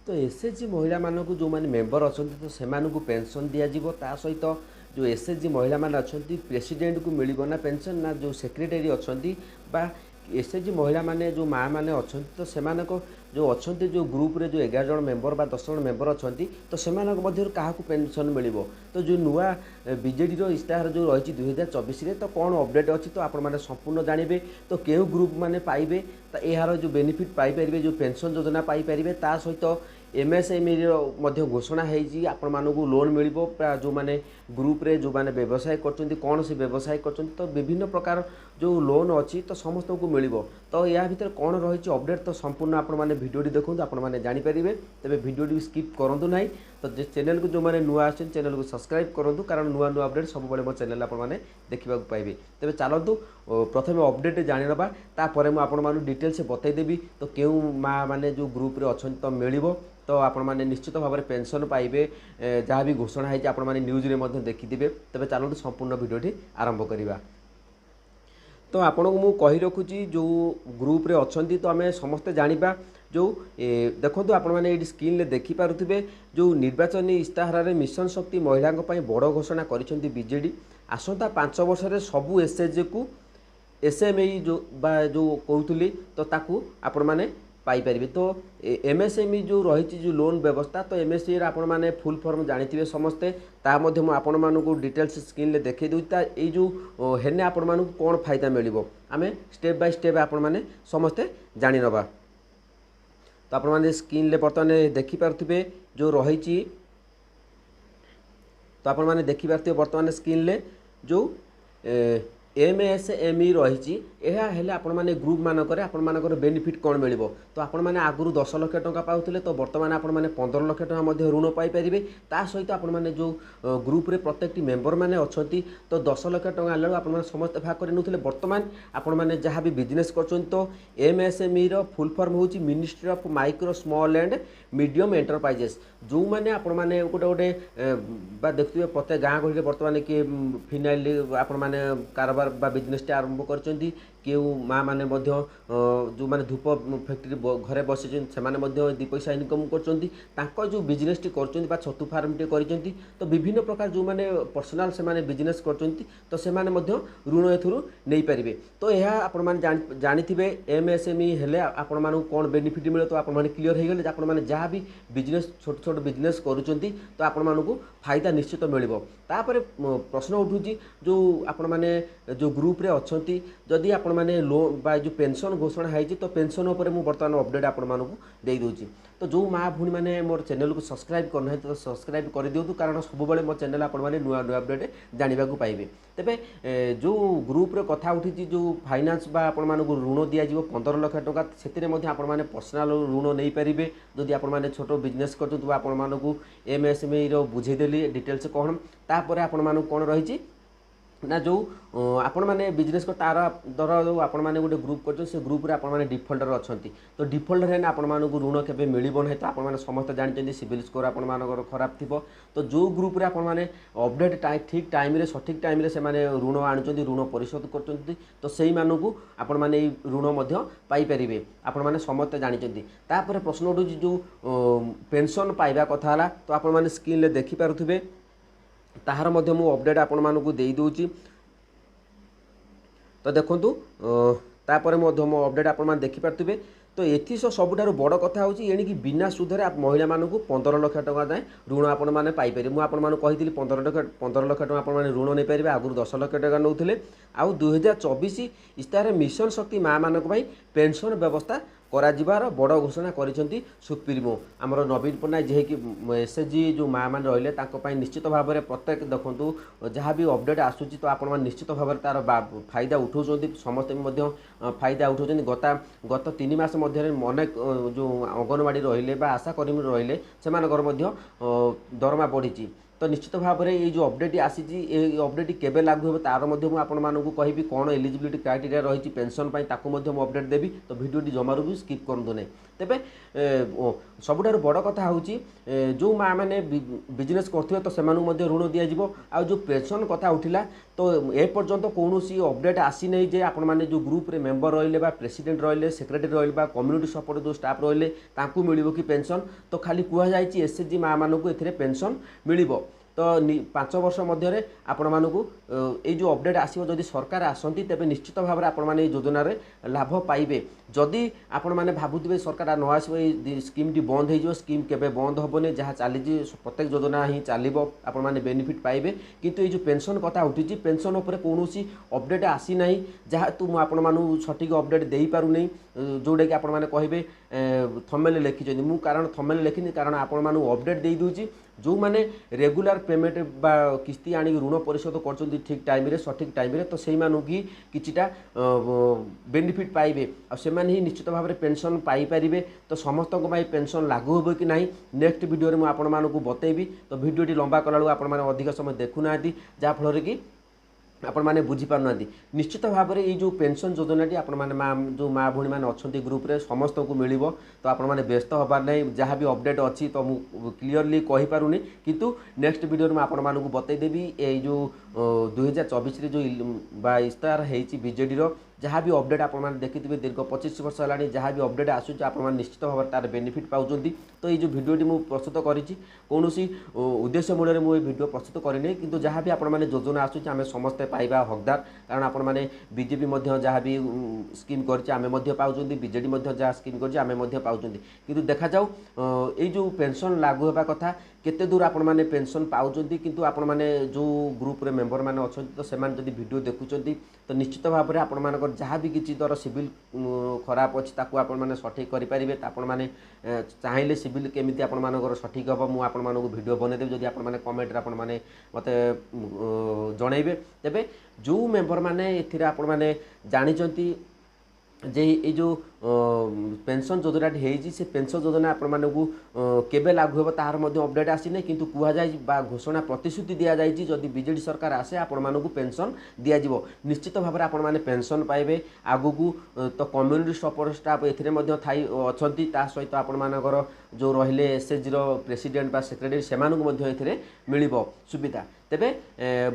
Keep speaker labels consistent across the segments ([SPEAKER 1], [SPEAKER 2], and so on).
[SPEAKER 1] तो एसएचजी महिला मानक जो मैंने मेंबर अच्छा तो से पेंशन दिज्व ता सहित जो एसएचजी महिला मैंने अच्छा प्रेसिडेंट को मिल ना पेंशन ना जो सेक्रेटरी अच्छा एसएचजी महिला माने जो माँ मैंने अच्छा तो से जो अच्छा जो ग्रुप रे जो 11 जन मेंबर बा 10 जन मेंबर अच्छा तो से क्या पेंशन मिल तो जो नुआ बीजेडी इस्ताहार जो रही 2024 तो कौन अपडेट अच्छी तो आपने संपूर्ण जानवे तो क्यों ग्रुप मैंने पाइबे यार जो बेनिफिट पाइपर जो पेंशन योजना पाइपर ता सहित एमएसएमई घोषणा होती आपण मानक लोन मिल जो मैंने ग्रुप रे जो मैंने व्यवसाय कर कौन से व्यवसाय कर तो विभिन्न प्रकार जो लोन अच्छी तो समस्त को मिल तो या भितर कौन रही अपडेट तो संपूर्ण आपने भिडियो देखो आपने जानीपारे तेज भिडियो स्किप करूँ ना तो चैनल को जो मैंने नुआ आस चैनल को सब्सक्राइब करूँ कारण नुआ नुआ अपडेट सब मो चैनल आपने देखा पाइबे तेज चलतु प्रथम अपडेट जाणीना तापर मुझे डिटेल्स बतईदेवी तो क्यों माँ मैंने जो ग्रुप रे अच्छा तो मिल तो आपण मैंने निश्चित भाव में पेंशन पाइबे जहाँ भी घोषणा होती आपण मैंने न्यूज रे देखिथे तेज चलते संपूर्ण भिडियोटी आरंभ करवा तो आपण को कही रखुची जो ग्रुप रे अच्छी तो आम समस्ते जाना जो देखो आपण मैंने स्क्रीन रे देखी पारुथिबे जो निर्वाचन इस्ताहार मिशन शक्ति महिला बड़ घोषणा करिसेंती बीजेडी आसंता 5 वर्ष रे सबू एसएचजी को एसएमई जो कहूली तो ताकू आपण मैंने पाइपर तो एमएसएमई जो रही जो लोन व्यवस्था तो एमएसएमई आपण मैंने फुल फॉर्म जानी समस्ते ता मध्य आपण मानक डिटेल्स स्क्रीन रे देखई दूसरी जो हेने आपण मानक कौन फायदा मिल आम स्टेप बाय स्टेप आपण मैंने समस्ते जानी नवा तो आपण मैंने स्क्रीन रे बर्तमान देखिपे जो रही तो आपण मैंने देखिपे बर्तमान स्क्रीन रे जो एमएसएमई रही आपण मैंने ग्रुप मानकर आपण मानकर बेनिफिट कौन मिल तो आपण मैंने आगु 10 लाख टंका पाउथिले तो बर्तमान आपण मैंने 15 लाख टंका ऋण पाइपर ता सहित आपण मैंने जो ग्रुप रे प्रत्येक मेंबर मैंने अच्छा तो 10 लाख टंका आला आपण समस्त भाग कर नौले बर्तमान आपण मैंने जहाँ भी बिजनेस कर तो एमएसएमई फुल फॉर्म हूँ ministry of micro small and medium enterprises जो मैंने आपण मैंने गोटे गोटे देखुए प्रत्येक गाँ गहली बर्तमान किए फिनाइल आपण मैंने कारबार बिजनेस आरंभ कर माँ मैंने जो मैंने धूप फैक्ट्री घरे बसी से दी पैसा इनकम कर जो बिजनेस टी कर छतु फार्म टी कर तो विभिन्न प्रकार जो मैंने पर्सनाल से बिजनेस कर तो से ऋण ए पारे तो यह आपण जानी एमएसएमई हेले आपण मानक कौन बेनिफिट मिले तो आपण क्लीयर हो गले आपण मैंने जहाँ भी बिजनेस छोट छोट बिजनेस करुँच तो आपण मानक फायदा निश्चित मिल तापर प्रश्न उठूँ जो आपण मैंने जो ग्रुप रे अच्छा जदि आपण मैंने लोन बा जो पेंशन घोषणा होती तो पेंशन उपर मु बर्तमान अपडेट आपण मानक दे दूची तो जो माँ भूणी मैंने मोर चैनल को सब्सक्राइब करना तो सब्सक्राइब कर दिंतु कारण सब मो चैनल आपण मैंने नुआ नुआ अपडेट जानवा पाइबे तेबे जो ग्रुप रे कथा उठी जो फाइनान्स बा आपण मानक ऋण दिज्व 15 लाख टंका से आपण मैंने पर्सनाल ऋण नहीं पारे जदि आपण मैंने छोट बिजनेस कर आपण मानक एमएसएमई बुझेदेली डिटेल्स कौन तापर आपण मानक कौन रही ना जो आपण मैंने बिजनेस तार दर जो आपण मैंने गोटे ग्रुप कर से ग्रुप रे आपण मैंने डिफल्टर अच्छा तो डिफल्टर है आपण मानक ऋण केबे मिलिबो नहीं तो आपण मैंने समस्त जानते सिविल स्कोर आपण मानकर खराब थी तो जो ग्रुप रे आपण मैंने अपडेट ठीक टाइम रे सठिक टाइम रे से माने ऋण आनुचंती ऋण परिशोध करचंती तो सेही मानकू आपण माने ऋण मध्य पाई परिबे आपण माने समस्त जानते तापर प्रश्न उठू जो पेंशन पाइबा कथा हला तो आपण माने स्क्रीन रे देखि पारुथिबे ताहार मध्य मु अपडेट आपण मानकू देई दोची तो देखंतु तापर मध्य मो अपडेट आपण मान देखि पारथिबे तो एथि सबुठारु बड़ कथा होची एणिकी बिना सुधरे महिला मानकू 15 लाख टंका जाए ऋण आपण माने पाई पारे मु आपण मान कहितली 15 लाख टंका आपण माने ऋण नै पारिबे आगुर 10 लाख टंका नौथिले आउ 2024 इस्तार मिशन शक्ति माँ मानक भाई पेंशन व्यवस्था करार बड़ घोषणा करिसेंती सुप्रीमो आमर नवीन पट्टनायक जेकि एसएचजी जो माँ मैंने रही निश्चित भाव में प्रत्येक देखूँ जहाँ भी अपडेट आसूची तो आपण निश्चित भाव में तार फायदा उठाउछंती समस्ते फायदा उठाउछंती गत 3 मास मध्य अनेक जो अंगनवाड़ी रहिले बा आशा कर्मी रहिले से दरमा बढ़ी तो निश्चित भाव में ये जो अपडेट आसी अपडेट केबे लागू हो तार आपको कहि कौन एलिजिबिलिटी क्राइटेरिया रही पेंशन ताकू अपडेट देवी तो वीडियो जमारू भी स्किप करूँ नहीं तेबे सबुठार बड़ कथा हूँ जो माँ मैंने बिजनेस करथिबे तो सेमानकु ऋण दिज्व आ जो पेंशन कथा उठिला तो ए पर्यंत कौन अपडेट आसी नहीं जे आपण मैंने जो ग्रुप रे मेंबर रहिले बा प्रेसिडेंट रहिले सेक्रेटरी रहिले बा कम्युनिटी सपोर्ट जो स्टाफ रहिले तांकू मिलिबो कि पेंशन तो खाली कुहा जायछि एसएचजी माँ मानकू एथिरे पेंशन मिलिबो तो 5 वर्ष मध्य आपण मानकू ए जो अपडेट आसीबो जदि सरकार आसंती तेबे निश्चित भाव में आपण माने योजना रे लाभ पाइबे जदि आपण माने भाबुथिबे सरकार न आसीबो ए स्कीम टी बंद हे जो स्कीम केबे बंद होबोने जहाँ चली प्रत्येक योजना ही चलिबो आपण माने बेनिफिट पाइबे किंतु ए जो पेंशन कथा उठिछि पेंशन ऊपर कोनोसी अपडेट आसी नाही जहाँ तू मु आपण मानु सठिक अपडेट देई पारु नै जोडे कि आपण माने कहिबे थंबनेल लिखिछन्ती मु कारण थंबनेल लिखिनी कारण आपण मानु अपडेट देई दूची जो माने रेगुलर पेमेंट बा किस्ती आनी ऋण परिशोध कर ठीक टाइम रे सठिक टाइम रे तो से मानु की किछिटा बेनिफिट पाइबे आ से माने ही निश्चित भाव में पेंशन पाई परिबे तो समस्त को भाई पेंशन लागू होबो कि नहीं नेक्स्ट वीडियो रे मु आपण मानु को बतेबी तो वीडियोटी लंबा कलाळू आपण माने अधिक समय देखु नाती जा फल कि आपण माने बुझी पार नाती निश्चित भाव में ये जो पेंशन योजना टी आपण माने जो माँ भौणी माने अछंती ग्रुप रे समस्त को मिलिबो तो आपण माने व्यस्त होबार नहीं जहाँ भी अपडेट अच्छी तो मु क्लियरली कहि पारुनी किंतु नेक्स्ट वीडियो में आपण मानकू बतई देबी ए जो 2024 रे जो इस्तार हेछि बीजेडी रो जहाँ भी अपडेट आपण माने देखिथिबे दीर्घ 25 वर्ष हलानी जहाँ भी अपडेट आसुछ आपण माने निश्चित भाव तार बेनिफिट पाउचंती तो ये जो वीडियोटी मु प्रस्तुत करिछि कोनोसी उद्देश्य मूल्य मु वीडियो प्रस्तुत करिने किंतु जहाँ भी आपण माने योजना आसुछ आमे समस्त पाइबा हकदार कारण आपण माने बीजेपी मध्य जहाँ भी स्कीम करछि आमे मध्य पाउचंती बीजेडी मध्य जहाँ स्कीम करछि आमे मध्य पाउचंती किंतु देखा जाऊ ए जो पेंशन लागू होबा कथा केते दूर आपण माने पेंशन पाउचंती किंतु आपण माने जो ग्रुप रे मेंबर माने अछंती तो से माने जदी वीडियो देखुचंती तो निश्चित भाव में आपण मानकर जहाँ भी किसी दर सिविल खराब अच्छी ताकू आपण माने सठिक करि परिबे आपण माने चाहिले सिविल केमिति आपण मानकर सठिक हबो मु आपण मानकू वीडियो बने देबी जदी आपण माने कमेंट रे आपण माने मते जणैबे तेबे जो मेंबर माने एथिरे आपण माने जानिचंती जे ये जो पेंशन योजना से पेंशन योजना आपण मानकू केबे लागू होबो तार मध्ये अपडेट आसी नै किंतु कुहा जाय बा घोषणा प्रतिश्रुति दिया जाय जदि बीजेडी सरकार आसे आपण मानकू पेंशन दिया जिवो निश्चित भाव में आपण माने पेंशन पाइबे आगुकू तो कम्युनिटी सपोर्ट स्टाफ एथिरे मध्ये थाई अछंती ता सहित आपण मानकर जो रहिले एसएचजी रो प्रेसिडेंट बा सेक्रेटरी सेमानकू मध्ये एथिरे मिलिबो सुविधा तेबे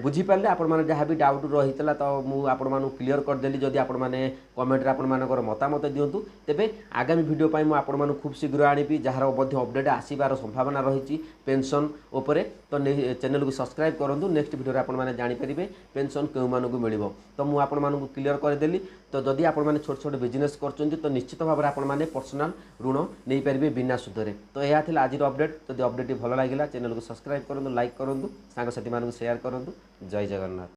[SPEAKER 1] बुझी पारले आपण माने जहाँ भी डाउट रहितला तो मु आपण मानू क्लियर कर देली जदि आपण माने कमेंट रे आपण मानकर मतामत दियंतु तेबे आगामी वीडियो पाई मु आपण मानू खूब शीघ्र आनिबी जहार मध्ये अपडेट आसीबार संभावना रहिछि पेंशन ऊपर तो चैनल को सब्सक्राइब करंतु नेक्स्ट वीडियो रे आपण माने जानि परिबे पेंशन केउ मानकू मिलिबो तो मु आपण मानू क्लियर कर देली तो जदि आपण माने छोट छोट बिजनेस करचंती तो निश्चित भाव में आपण माने पर्सनल ऋण नै परिबे बिना सुधरे तो यह थिला आजिर अपडेट जदि अपडेट भल लागिला चैनल को सब्सक्राइब करंतु लाइक करंतु सांग साथी मानकू शेयर करंतु जय जगन्नाथ।